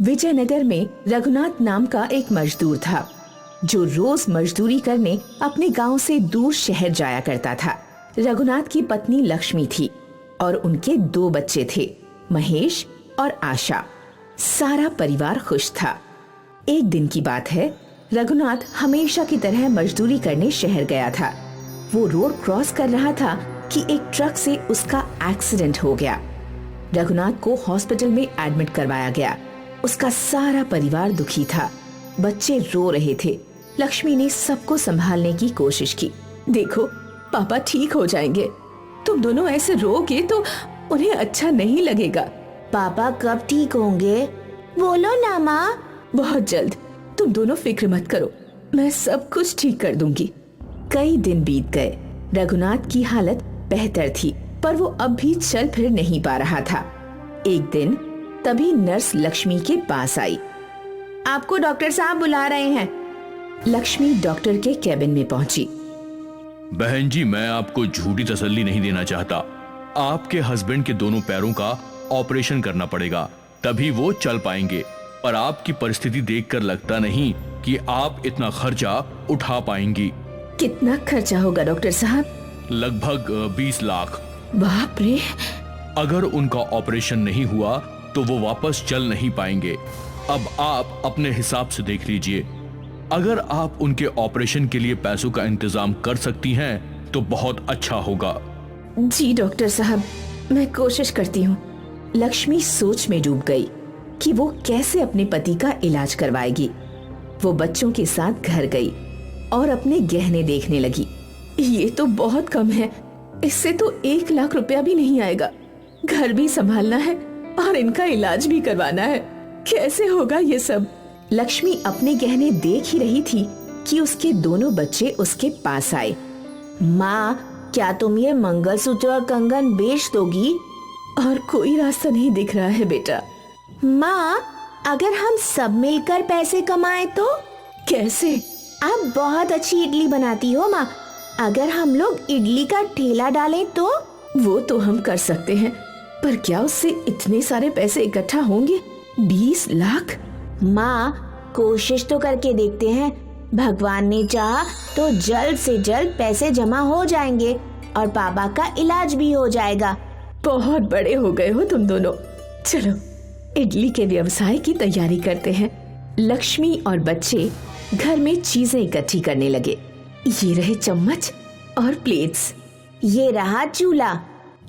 विजयनगर में रघुनाथ नाम का एक मजदूर था जो रोज मजदूरी करने अपने गांव से दूर शहर जाया करता था। रघुनाथ की पत्नी लक्ष्मी थी और उनके 2 बच्चे थे, महेश और आशा। सारा परिवार खुश था। एक दिन की बात है, रघुनाथ हमेशा की तरह मजदूरी करने शहर गया था। वो रोड क्रॉस कर रहा था कि एक ट्रक से उसका एक्सीडेंट हो गया। रघुनाथ को हॉस्पिटल में एडमिट करवाया गया। उसका सारा परिवार दुखी था। बच्चे रो रहे थे। लक्ष्मी ने सबको संभालने की कोशिश की। देखो, पापा ठीक हो जाएंगे। तुम दोनों ऐसे रोगे तो उन्हें अच्छा नहीं लगेगा। पापा कब ठीक होंगे? बोलो ना माँ। बहुत जल्द। तुम दोनों फिक्र मत करो, मैं सब कुछ ठीक कर दूंगी। कई दिन बीत गए। रघुनाथ की हालत बेहतर थी, पर वो अब भी चल फिर नहीं पा रहा था। एक दिन तभी नर्स लक्ष्मी के पास आई। आपको डॉक्टर साहब बुला रहे हैं। लक्ष्मी डॉक्टर के केबिन में पहुंची। बहन जी, मैं आपको झूठी तसल्ली नहीं देना चाहता। आपके हस्बैंड के दोनों पैरों का ऑपरेशन करना पड़ेगा, तभी वो चल पाएंगे। पर आपकी परिस्थिति देखकर लगता नहीं कि आप इतना खर्चा उठा पाएंगी। कितना खर्चा होगा डॉक्टर साहब? लगभग 20 लाख। बाप रे! अगर उनका ऑपरेशन नहीं हुआ तो वो वापस चल नहीं पाएंगे। अब आप अपने हिसाब से देख लीजिए। अगर आप उनके ऑपरेशन के लिए पैसों का इंतजाम कर सकती हैं तो बहुत अच्छा होगा। जी डॉक्टर साहब, मैं कोशिश करती हूँ। लक्ष्मी सोच में डूब गई कि वो कैसे अपने पति का इलाज करवाएगी। वो बच्चों के साथ घर गई और अपने गहने देखने लगी। ये तो बहुत कम है, इससे तो 1 लाख रुपया भी नहीं आएगा। घर भी संभालना है और इनका इलाज भी करवाना है। कैसे होगा ये सब? लक्ष्मी अपने गहने देख ही रही थी कि उसके दोनों बच्चे उसके पास आए। माँ, क्या तुम ये मंगलसूत्र और कंगन बेच दोगी? और कोई रास्ता नहीं दिख रहा है बेटा। माँ, अगर हम सब मिलकर पैसे कमाएं तो? कैसे? आप बहुत अच्छी इडली बनाती हो माँ। अगर हम लोग इडली का ठेला डालें तो? वो तो हम कर सकते हैं, पर क्या उससे इतने सारे पैसे इकट्ठा होंगे? 20 लाख? माँ, कोशिश तो करके देखते हैं। भगवान ने चाहा तो जल्द से जल्द पैसे जमा हो जाएंगे और पापा का इलाज भी हो जाएगा। बहुत बड़े हो गए हो तुम दोनों। चलो इडली के व्यवसाय की तैयारी करते हैं। लक्ष्मी और बच्चे घर में चीजें इकट्ठी करने लगे। ये रहे चम्मच और प्लेट्स, ये रहा चूल्हा,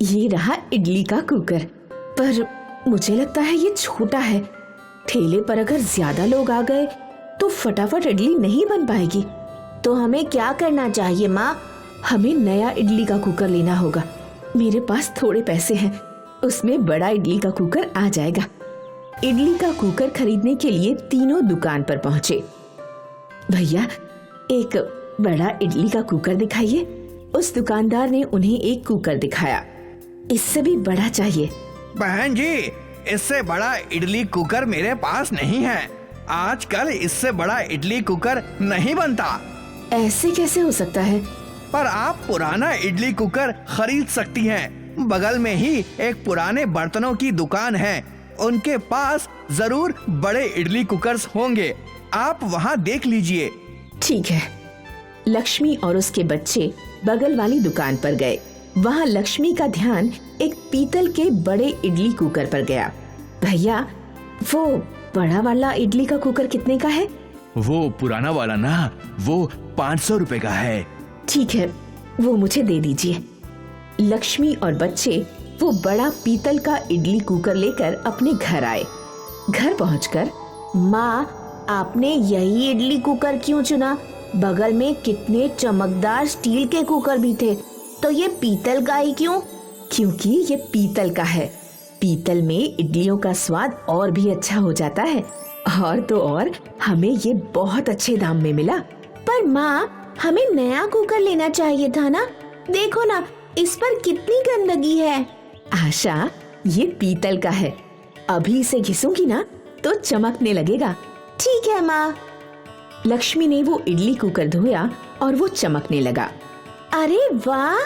ये रहा इडली का कुकर। पर मुझे लगता है ये छोटा है। ठेले पर अगर ज्यादा लोग आ गए तो फटाफट इडली नहीं बन पाएगी। तो हमें क्या करना चाहिए माँ? हमें नया इडली का कुकर लेना होगा। मेरे पास थोड़े पैसे हैं, उसमें बड़ा इडली का कुकर आ जाएगा। इडली का कुकर खरीदने के लिए तीनों दुकान पर पहुंचे। भैया, एक बड़ा इडली का कुकर दिखाइए। उस दुकानदार ने उन्हें एक कुकर दिखाया। इससे भी बड़ा चाहिए। बहन जी, इससे बड़ा इडली कुकर मेरे पास नहीं है। आजकल इससे बड़ा इडली कुकर नहीं बनता। ऐसे कैसे हो सकता है? पर आप पुराना इडली कुकर खरीद सकती हैं। बगल में ही एक पुराने बर्तनों की दुकान है, उनके पास जरूर बड़े इडली कुकर्स होंगे। आप वहाँ देख लीजिए। ठीक है। लक्ष्मी और उसके बच्चे बगल वाली दुकान पर गए। वहाँ लक्ष्मी का ध्यान एक पीतल के बड़े इडली कुकर पर गया। भैया, वो बड़ा वाला इडली का कुकर कितने का है? वो पुराना वाला ना, वो 500 रुपए का है। ठीक है, वो मुझे दे दीजिए। लक्ष्मी और बच्चे वो बड़ा पीतल का इडली कुकर लेकर अपने घर आए। घर पहुंचकर, माँ, आपने यही इडली कुकर क्यों चुना? बगल में कितने चमकदार स्टील के कुकर भी थे, तो ये पीतल का ही क्यों? क्योंकि ये पीतल का है। पीतल में इडलियों का स्वाद और भी अच्छा हो जाता है। और तो और हमें ये बहुत अच्छे दाम में मिला। पर माँ, हमें नया कुकर लेना चाहिए था ना। देखो ना, इस पर कितनी गंदगी है। आशा, ये पीतल का है। अभी इसे घिसूंगी ना तो चमकने लगेगा। ठीक है माँ। लक्ष्मी ने वो इडली कुकर धोया और वो चमकने लगा। अरे वाह,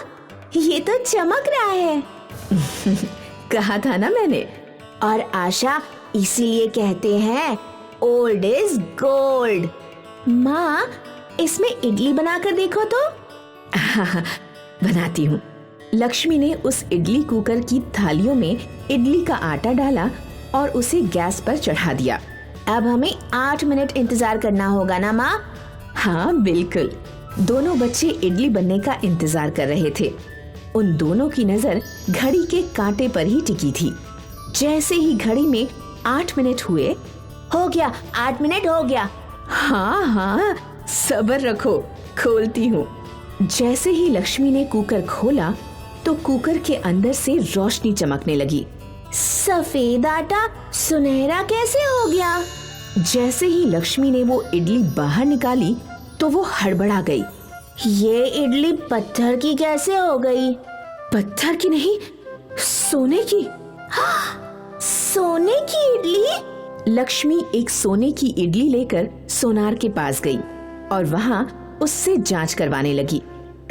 ये तो चमक रहा है। कहा था ना मैंने। और आशा, इसीलिए कहते हैं ओल्ड इज गोल्ड। माँ, इसमें इडली बनाकर देखो तो। हाँ, बनाती हूँ। लक्ष्मी ने उस इडली कुकर की थालियों में इडली का आटा डाला और उसे गैस पर चढ़ा दिया। अब हमें 8 मिनट इंतजार करना होगा ना माँ? हाँ बिल्कुल। दोनों बच्चे इडली बनने का इंतजार कर रहे थे। उन दोनों की नजर घड़ी के कांटे पर ही टिकी थी। जैसे ही घड़ी में 8 मिनट हुए, हो गया, 8 मिनट हो गया। हाँ, सब्र रखो, खोलती हूँ। जैसे ही लक्ष्मी ने कुकर खोला तो कुकर के अंदर से रोशनी चमकने लगी। सफेद आटा सुनहरा कैसे हो गया? जैसे ही लक्ष्मी ने वो इडली बाहर निकाली तो वो हड़बड़ा गई। ये इडली पत्थर की कैसे हो गई? पत्थर की नहीं, सोने की। हाँ, सोने की इडली? लक्ष्मी एक सोने की इडली लेकर सोनार के पास गई और वहाँ उससे जांच करवाने लगी।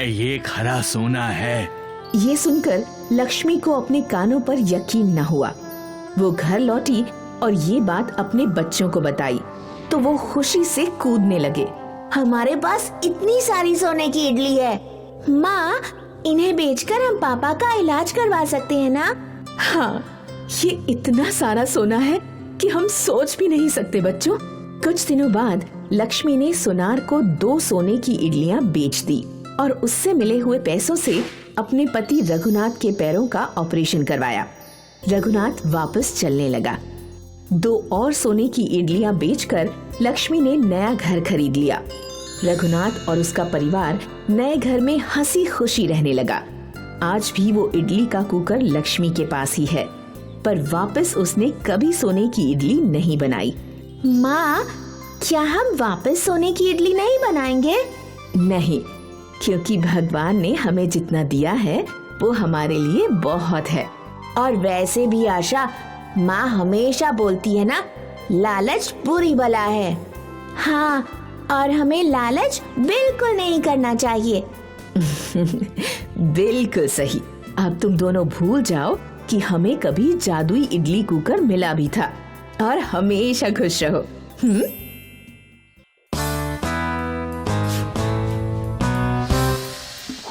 ये खरा सोना है। ये सुनकर लक्ष्मी को अपने कानों पर यकीन न हुआ। वो घर लौटी और ये बात अपने बच्चों को बताई तो वो खुशी से कूदने लगे। हमारे पास इतनी सारी सोने की इडली है। माँ, इन्हें बेचकर हम पापा का इलाज करवा सकते हैं ना? हाँ, ये इतना सारा सोना है कि हम सोच भी नहीं सकते बच्चों। कुछ दिनों बाद लक्ष्मी ने सोनार को 2 सोने की इडलियां बेच दी और उससे मिले हुए पैसों से अपने पति रघुनाथ के पैरों का ऑपरेशन करवाया। रघुनाथ वापस चलने लगा। 2 और सोने की इडलियां बेचकर लक्ष्मी ने नया घर खरीद लिया। रघुनाथ और उसका परिवार नए घर में हंसी खुशी रहने लगा। आज भी वो इडली का कुकर लक्ष्मी के पास ही है, पर वापस उसने कभी सोने की इडली नहीं बनाई। माँ, क्या हम वापस सोने की इडली नहीं बनाएंगे? नहीं, क्योंकि भगवान ने हमें जितना दिया है वो हमारे लिए बहुत है। और वैसे भी आशा, माँ हमेशा बोलती है ना, लालच बुरी बला है। हाँ, और हमें लालच बिल्कुल नहीं करना चाहिए। बिल्कुल सही। अब तुम दोनों भूल जाओ कि हमें कभी जादुई इडली कुकर मिला भी था और हमेशा खुश रहो।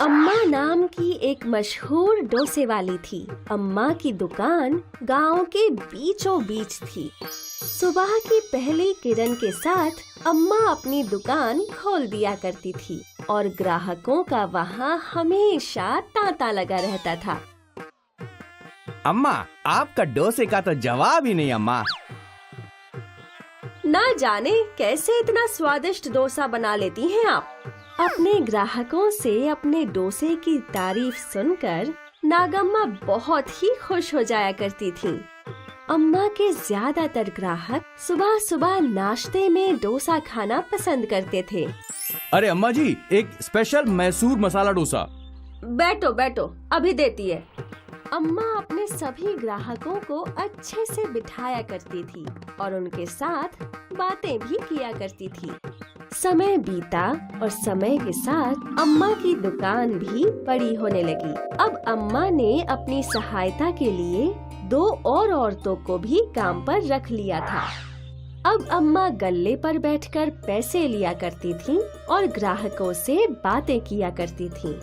अम्मा नाम की एक मशहूर डोसे वाली थी। अम्मा की दुकान गांव के बीचों बीच थी। सुबह की पहली किरण के साथ अम्मा अपनी दुकान खोल दिया करती थी और ग्राहकों का वहाँ हमेशा तांता लगा रहता था। अम्मा, आपका डोसे का तो जवाब ही नहीं अम्मा। ना जाने कैसे इतना स्वादिष्ट डोसा बना लेती हैं आप। अपने ग्राहकों से अपने डोसे की तारीफ सुनकर नागम्मा बहुत ही खुश हो जाया करती थीं। अम्मा के ज्यादातर ग्राहक सुबह सुबह नाश्ते में डोसा खाना पसंद करते थे। अरे अम्मा जी, एक स्पेशल मैसूर मसाला डोसा। बैठो बैठो, अभी देती है। अम्मा अपने सभी ग्राहकों को अच्छे से बिठाया करती थी और उनके साथ बातें भी किया करती थी। समय बीता और समय के साथ अम्मा की दुकान भी बड़ी होने लगी। अब अम्मा ने अपनी सहायता के लिए 2 और औरतों को भी काम पर रख लिया था। अब अम्मा गल्ले पर बैठकर पैसे लिया करती थीं और ग्राहकों से बातें किया करती थीं।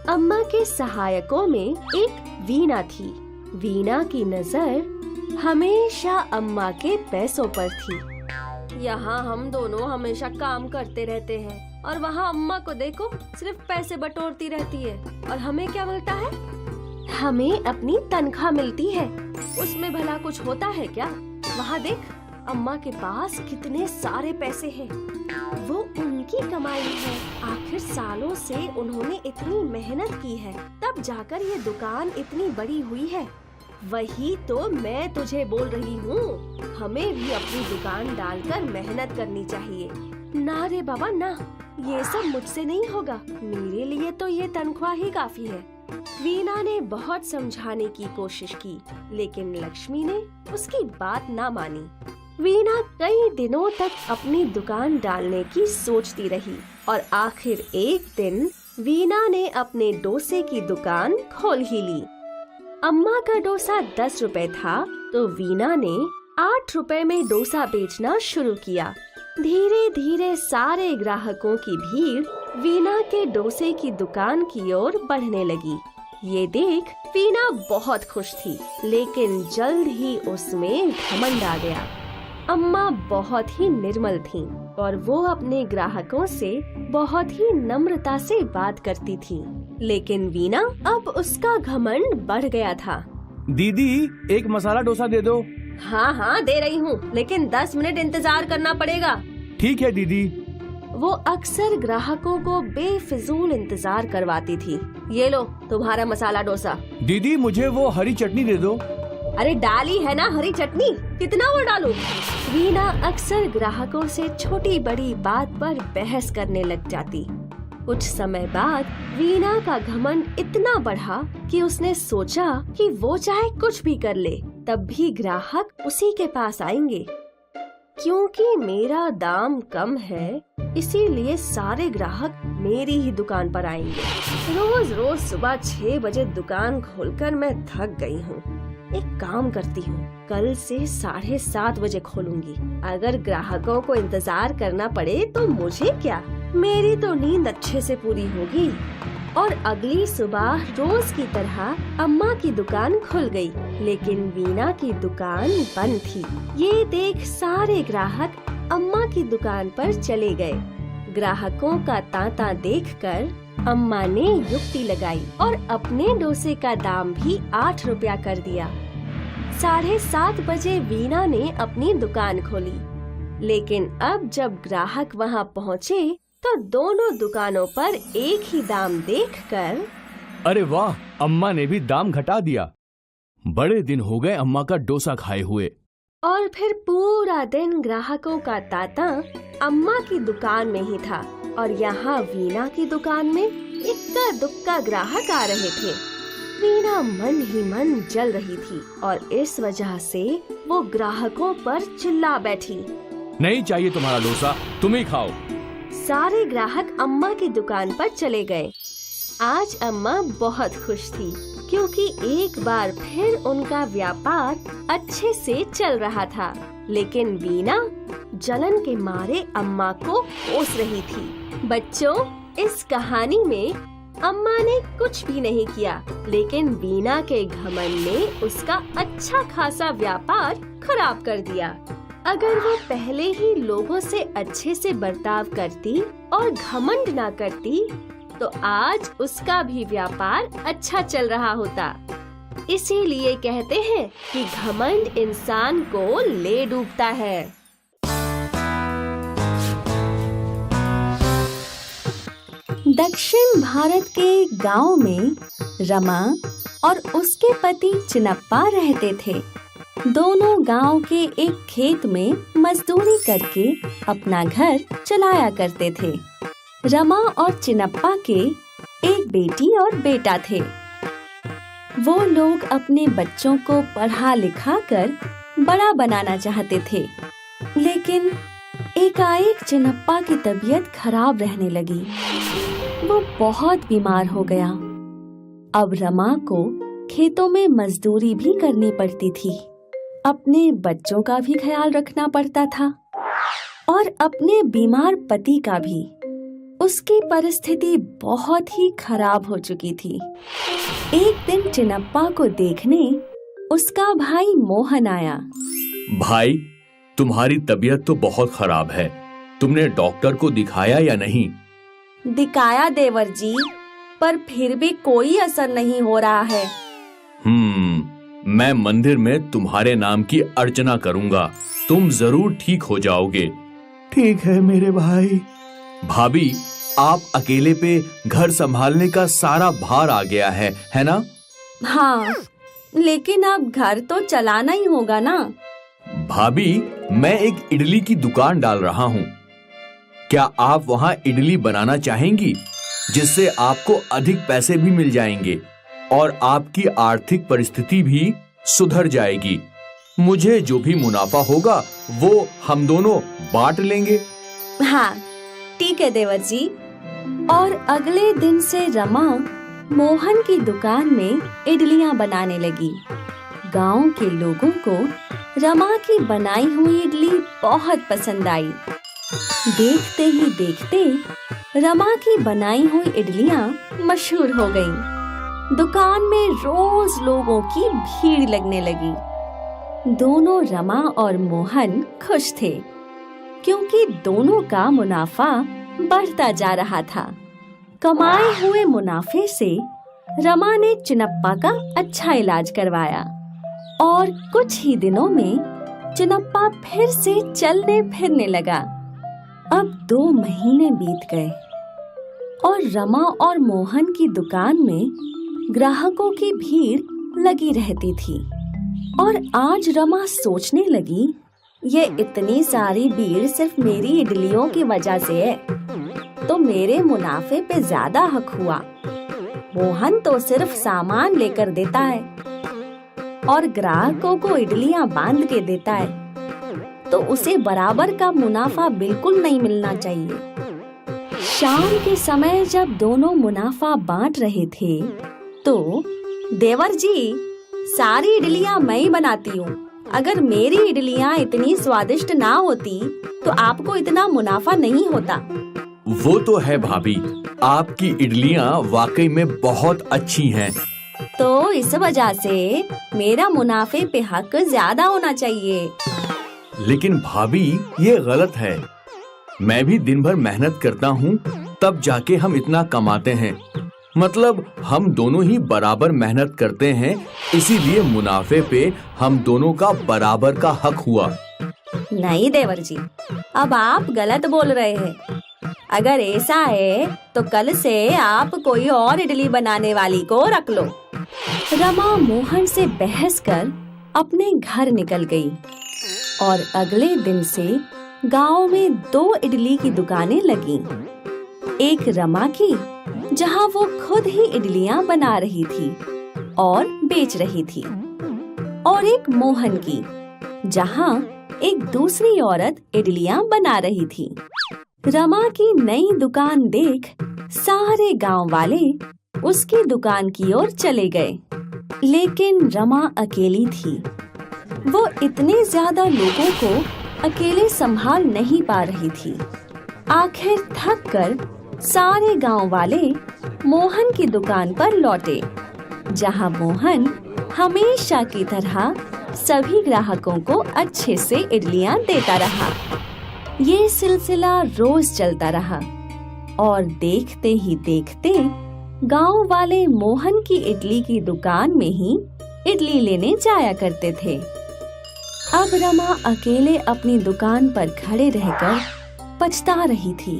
अम्मा के सहायकों में एक वीणा थी। वीणा की नजर हमेशा अम्मा के पैसों पर थी। यहाँ हम दोनों हमेशा काम करते रहते हैं और वहाँ अम्मा को देखो, सिर्फ पैसे बटोरती रहती है। और हमें क्या मिलता है? हमें अपनी तनख्वाह मिलती है। उसमें भला कुछ होता है क्या? वहाँ देख, अम्मा के पास कितने सारे पैसे हैं। वो उनकी कमाई है। आखिर सालों से उन्होंने इतनी मेहनत की है, तब जाकर ये दुकान इतनी बड़ी हुई है। वही तो मैं तुझे बोल रही हूँ, हमें भी अपनी दुकान डालकर मेहनत करनी चाहिए। ना रे बाबा ना, ये सब मुझसे नहीं होगा। मेरे लिए तो ये तनख्वाह ही काफी है। वीणा ने बहुत समझाने की कोशिश की, लेकिन लक्ष्मी ने उसकी बात ना मानी। वीणा कई दिनों तक अपनी दुकान डालने की सोचती रही और आखिर एक दिन वीणा ने अपने डोसे की दुकान खोल ही ली। अम्मा का डोसा 10 रुपए था तो वीणा ने 8 रुपए में डोसा बेचना शुरू किया। धीरे धीरे सारे ग्राहकों की भीड़ वीना के डोसे की दुकान की ओर बढ़ने लगी। ये देख वीना बहुत खुश थी, लेकिन जल्द ही उसमें घमंड आ गया। अम्मा बहुत ही निर्मल थीं और वो अपने ग्राहकों से बहुत ही नम्रता से बात करती थी, लेकिन वीना अब उसका घमंड बढ़ गया था। दीदी, एक मसाला डोसा दे दो। हाँ हाँ दे रही हूँ, लेकिन 10 मिनट इंतजार करना पड़ेगा। ठीक है दीदी। वो अक्सर ग्राहकों को बेफिजूल इंतजार करवाती थी। ये लो तुम्हारा मसाला डोसा। दीदी, मुझे वो हरी चटनी दे दो। अरे डाली है ना हरी चटनी, कितना वो डालूं? वीना अक्सर ग्राहकों से छोटी बड़ी बात पर बहस करने लग जाती। कुछ समय बाद वीना का घमंड इतना बढ़ा कि उसने सोचा कि वो चाहे कुछ भी कर ले, तब भी ग्राहक उसी के पास आएंगे। क्योंकि मेरा दाम कम है, इसीलिए सारे ग्राहक मेरी ही दुकान पर आएंगे। रोज रोज सुबह 6 बजे दुकान खोलकर मैं थक गई हूँ। एक काम करती हूँ, कल से 7:30 बजे खोलूंगी। अगर ग्राहकों को इंतजार करना पड़े तो मुझे क्या, मेरी तो नींद अच्छे से पूरी होगी। और अगली सुबह रोज की तरह अम्मा की दुकान खुल गई, लेकिन वीना की दुकान बंद थी। ये देख सारे ग्राहक अम्मा की दुकान पर चले गए। ग्राहकों का तांता देखकर अम्मा ने युक्ति लगाई और अपने डोसे का दाम भी 8 रुपया कर दिया। 7:30 बजे वीना ने अपनी दुकान खोली, लेकिन अब जब ग्राहक वहाँ पहुँचे तो दोनों दुकानों पर एक ही दाम देखकर अरे वाह, अम्मा ने भी दाम घटा दिया। बड़े दिन हो गए अम्मा का डोसा खाए हुए। और फिर पूरा दिन ग्राहकों का तांता अम्मा की दुकान में ही था और यहाँ वीना की दुकान में इक्का दुक्का ग्राहक आ रहे थे। वीना मन ही मन जल रही थी और इस वजह से वो ग्राहकों पर चिल्ला बैठी। नहीं चाहिए तुम्हारा डोसा, तुम ही खाओ। सारे ग्राहक अम्मा की दुकान पर चले गए। आज अम्मा बहुत खुश थी, क्योंकि एक बार फिर उनका व्यापार अच्छे से चल रहा था। लेकिन वीना जलन के मारे अम्मा को कोस रही थी। बच्चों, इस कहानी में अम्मा ने कुछ भी नहीं किया, लेकिन वीना के घमंड ने उसका अच्छा खासा व्यापार खराब कर दिया। अगर वो पहले ही लोगों से अच्छे से बर्ताव करती और घमंड ना करती, तो आज उसका भी व्यापार अच्छा चल रहा होता। इसीलिए कहते हैं कि घमंड इंसान को ले डूबता है। दक्षिण भारत के गांव में रमा और उसके पति चिनप्पा रहते थे। दोनों गांव के एक खेत में मजदूरी करके अपना घर चलाया करते थे। रमा और चिनप्पा के एक बेटी और बेटा थे। वो लोग अपने बच्चों को पढ़ा लिखा कर बड़ा बनाना चाहते थे, लेकिन एकाएक चिनप्पा की तबीयत खराब रहने लगी। वो बहुत बीमार हो गया। अब रमा को खेतों में मजदूरी भी करनी पड़ती थी, अपने बच्चों का भी ख्याल रखना पड़ता था और अपने बीमार पति का भी। उसकी परिस्थिति बहुत ही खराब हो चुकी थी। एक दिन चिनप्पा को देखने उसका भाई मोहन आया। भाई, तुम्हारी तबीयत तो बहुत खराब है। तुमने डॉक्टर को दिखाया या नहीं? दिखाया देवर जी, पर फिर भी कोई असर नहीं हो रहा है। मैं मंदिर में तुम्हारे नाम की अर्चना करूंगा, तुम जरूर ठीक हो जाओगे। ठीक है मेरे भाई। भाभी, आप अकेले पे घर संभालने का सारा भार आ गया है ना? हाँ, लेकिन अब घर तो चलाना ही होगा ना। भाभी, मैं एक इडली की दुकान डाल रहा हूँ। क्या आप वहाँ इडली बनाना चाहेंगी, जिससे आपको अधिक पैसे भी मिल जाएंगे और आपकी आर्थिक परिस्थिति भी सुधर जाएगी। मुझे जो भी मुनाफा होगा वो हम दोनों बांट लेंगे। हाँ, ठीक है देवर जी। और अगले दिन से रमा मोहन की दुकान में इडलियां बनाने लगी। गांव के लोगों को रमा की बनाई हुई इडली बहुत पसंद आई। देखते ही देखते रमा की बनाई हुई इडलियां मशहूर हो गईं। दुकान में रोज लोगों की भीड़ लगने लगी। दोनों रमा और मोहन खुश थे क्योंकि दोनों का मुनाफा बढ़ता जा रहा था। कमाए हुए मुनाफे से रमा ने चिनप्पा का अच्छा इलाज करवाया और कुछ ही दिनों में चिनप्पा फिर से चलने फिरने लगा। अब 2 महीने बीत गए और रमा और मोहन की दुकान में ग्राहकों की भीड़ लगी रहती थी। और आज रमा सोचने लगी, ये इतनी सारी भीड़ सिर्फ मेरी इडलियों की वजह से है, तो मेरे मुनाफे पे ज्यादा हक हुआ। मोहन तो सिर्फ सामान लेकर देता है और ग्राहकों को इडलियां बांध के देता है, तो उसे बराबर का मुनाफा बिल्कुल नहीं मिलना चाहिए। शाम के समय जब दोनों मुनाफा बांट रहे थे तो देवर जी, सारी इडलियां मैं ही बनाती हूँ। अगर मेरी इडलियां इतनी स्वादिष्ट ना होती तो आपको इतना मुनाफा नहीं होता। वो तो है भाभी, आपकी इडलियां वाकई में बहुत अच्छी हैं। तो इस वजह से मेरा मुनाफे पे हक ज्यादा होना चाहिए। लेकिन भाभी, ये गलत है। मैं भी दिन भर मेहनत करता हूँ, तब जाके हम इतना कमाते हैं। मतलब हम दोनों ही बराबर मेहनत करते हैं, इसीलिए मुनाफे पे हम दोनों का बराबर का हक हुआ। नहीं देवर जी, अब आप गलत बोल रहे हैं। अगर ऐसा है तो कल से आप कोई और इडली बनाने वाली को रख लो। रमा मोहन से बहस कर अपने घर निकल गई और अगले दिन से गांव में 2 इडली की दुकानें लगीं। एक रमा की, जहां वो खुद ही इडलियां बना रही थी और बेच रही थी, और एक मोहन की, जहां एक दूसरी औरत इडलियां बना रही थी। रमा की नई दुकान देख सारे गांव वाले उसकी दुकान की ओर चले गए, लेकिन रमा अकेली थी। वो इतने ज्यादा लोगों को अकेले संभाल नहीं पा रही थी। आखिर थक कर सारे गांव वाले मोहन की दुकान पर लौटे, जहां मोहन हमेशा की तरह सभी ग्राहकों को अच्छे से इडलियां देता रहा। ये सिलसिला रोज चलता रहा और देखते ही देखते गांव वाले मोहन की इडली की दुकान में ही इडली लेने जाया करते थे। अब रमा अकेले अपनी दुकान पर खड़े रहकर पछता रही थी।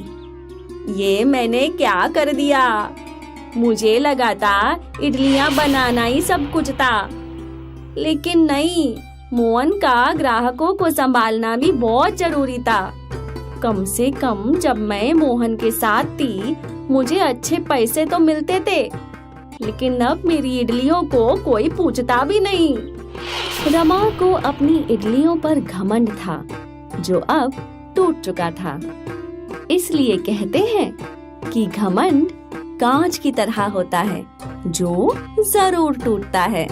ये मैंने क्या कर दिया? मुझे लगा था इडलियां बनाना ही सब कुछ था, लेकिन नहीं, मोहन का ग्राहकों को संभालना भी बहुत जरूरी था। कम से कम जब मैं मोहन के साथ थी, मुझे अच्छे पैसे तो मिलते थे, लेकिन अब मेरी इडलियों को कोई पूछता भी नहीं। रमा को अपनी इडलियों पर घमंड था, जो अब टूट चुका था। इसलिए कहते हैं कि घमंड कांच की तरह होता है, जो जरूर टूटता है।